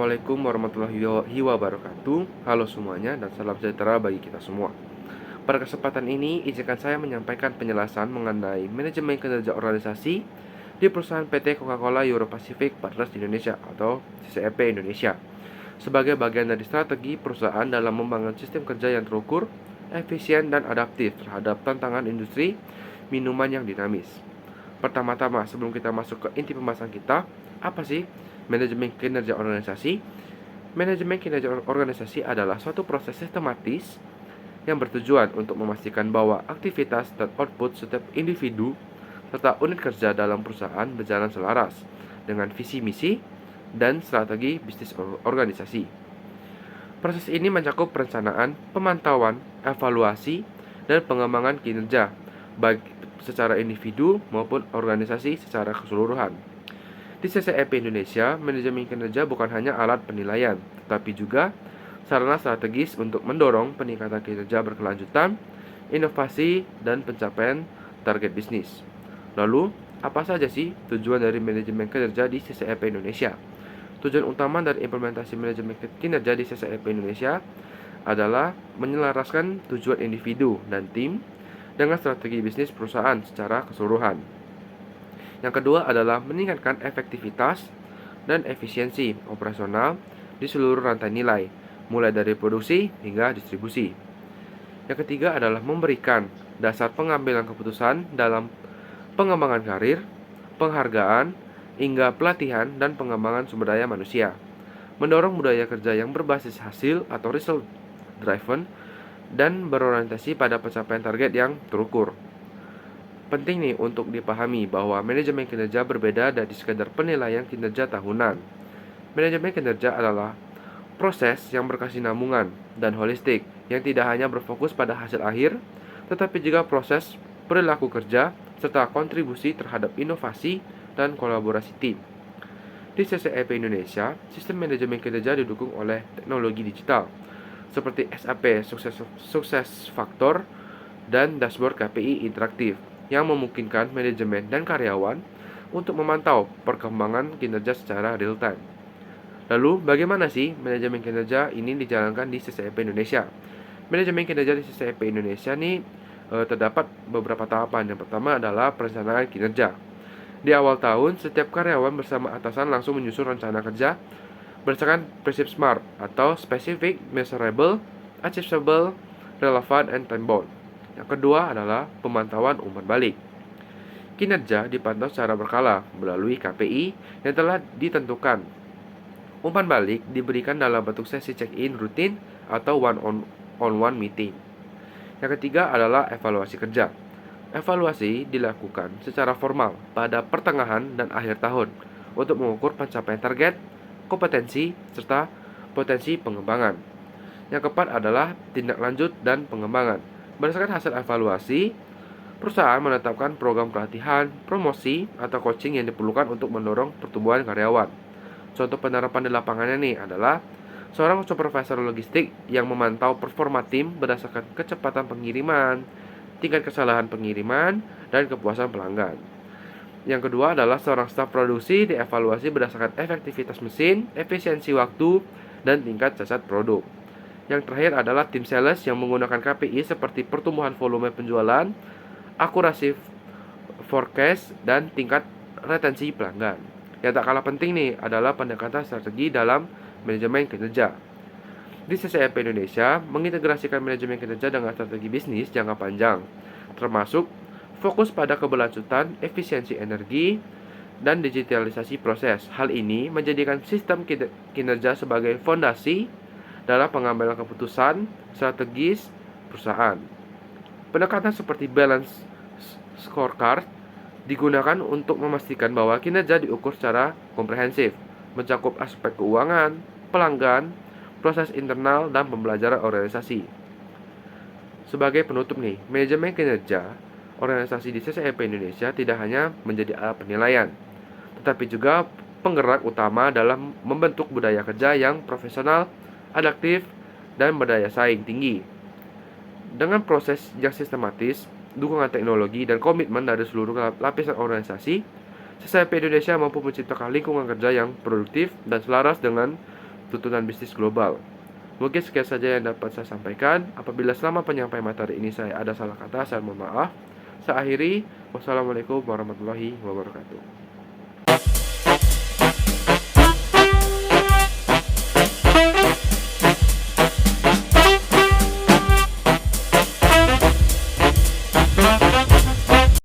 Assalamualaikum warahmatullahi wabarakatuh. Halo semuanya dan salam sejahtera bagi kita semua. Pada kesempatan ini, izinkan saya menyampaikan penjelasan mengenai manajemen kinerja organisasi di perusahaan PT Coca-Cola Euro Pacific Partners Indonesia atau CCEP Indonesia, sebagai bagian dari strategi perusahaan dalam membangun sistem kerja yang terukur, efisien, dan adaptif terhadap tantangan industri minuman yang dinamis. Pertama-tama, sebelum kita masuk ke inti pembahasan kita, apa sih manajemen kinerja organisasi? Manajemen kinerja organisasi adalah suatu proses sistematis yang bertujuan untuk memastikan bahwa aktivitas dan output setiap individu serta unit kerja dalam perusahaan berjalan selaras dengan visi misi dan strategi bisnis organisasi. Proses ini mencakup perencanaan, pemantauan, evaluasi, dan pengembangan kinerja baik secara individu maupun organisasi secara keseluruhan. Di CCEP Indonesia, manajemen kinerja bukan hanya alat penilaian, tetapi juga sarana strategis untuk mendorong peningkatan kinerja berkelanjutan, inovasi, dan pencapaian target bisnis. Lalu, apa saja sih tujuan dari manajemen kinerja di CCEP Indonesia? Tujuan utama dari implementasi manajemen kinerja di CCEP Indonesia adalah menyelaraskan tujuan individu dan tim dengan strategi bisnis perusahaan secara keseluruhan. Yang kedua adalah meningkatkan efektivitas dan efisiensi operasional di seluruh rantai nilai, mulai dari produksi hingga distribusi. Yang ketiga adalah memberikan dasar pengambilan keputusan dalam pengembangan karir, penghargaan, hingga pelatihan dan pengembangan sumber daya manusia. Mendorong budaya kerja yang berbasis hasil atau result driven dan berorientasi pada pencapaian target yang terukur. Penting nih untuk dipahami bahwa manajemen kinerja berbeda dari sekadar penilaian kinerja tahunan. Manajemen kinerja adalah proses yang berkesinambungan dan holistik yang tidak hanya berfokus pada hasil akhir, tetapi juga proses perilaku kerja serta kontribusi terhadap inovasi dan kolaborasi tim. Di CCEP Indonesia, sistem manajemen kinerja didukung oleh teknologi digital seperti SAP Success Factor dan dashboard KPI interaktif yang memungkinkan manajemen dan karyawan untuk memantau perkembangan kinerja secara real time. Lalu, bagaimana sih manajemen kinerja ini dijalankan di CCEP Indonesia? Manajemen kinerja di CCEP Indonesia ini terdapat beberapa tahapan. Yang pertama adalah perencanaan kinerja. Di awal tahun, setiap karyawan bersama atasan langsung menyusun rencana kerja berdasarkan prinsip SMART atau Specific, Measurable, Achievable, Relevant, and Time-bound. Yang kedua adalah pemantauan umpan balik. Kinerja dipantau secara berkala melalui KPI yang telah ditentukan. Umpan balik diberikan dalam bentuk sesi check-in rutin atau one-on-one meeting. Yang ketiga adalah evaluasi kerja. Evaluasi dilakukan secara formal pada pertengahan dan akhir tahun untuk mengukur pencapaian target, kompetensi, serta potensi pengembangan. Yang keempat adalah tindak lanjut dan pengembangan. Berdasarkan hasil evaluasi, perusahaan menetapkan program pelatihan, promosi, atau coaching yang diperlukan untuk mendorong pertumbuhan karyawan. Contoh penerapan di lapangannya nih adalah seorang supervisor logistik yang memantau performa tim berdasarkan kecepatan pengiriman, tingkat kesalahan pengiriman, dan kepuasan pelanggan. Yang kedua adalah seorang staf produksi dievaluasi berdasarkan efektivitas mesin, efisiensi waktu, dan tingkat cacat produk. Yang terakhir adalah tim sales yang menggunakan KPI seperti pertumbuhan volume penjualan, akurasi forecast, dan tingkat retensi pelanggan. Yang tak kalah penting nih adalah pendekatan strategi dalam manajemen kinerja. Di CCEP Indonesia mengintegrasikan manajemen kinerja dengan strategi bisnis jangka panjang, termasuk fokus pada keberlanjutan, efisiensi energi, dan digitalisasi proses. Hal ini menjadikan sistem kinerja sebagai fondasi dalam pengambilan keputusan strategis perusahaan. Pendekatan seperti balance scorecard digunakan untuk memastikan bahwa kinerja diukur secara komprehensif, mencakup aspek keuangan, pelanggan, proses internal, dan pembelajaran organisasi. Sebagai penutup nih, manajemen kinerja organisasi di CCEP Indonesia tidak hanya menjadi alat penilaian, tetapi juga penggerak utama dalam membentuk budaya kerja yang profesional, adaptif, dan berdaya saing tinggi. Dengan proses yang sistematis, dukungan teknologi, dan komitmen dari seluruh lapisan organisasi, CCEP Indonesia mampu menciptakan lingkungan kerja yang produktif dan selaras dengan tuntunan bisnis global. Mungkin sekian saja yang dapat saya sampaikan. Apabila selama penyampaian materi ini saya ada salah kata, saya mohon maaf. Saya akhiri. Wassalamualaikum warahmatullahi wabarakatuh.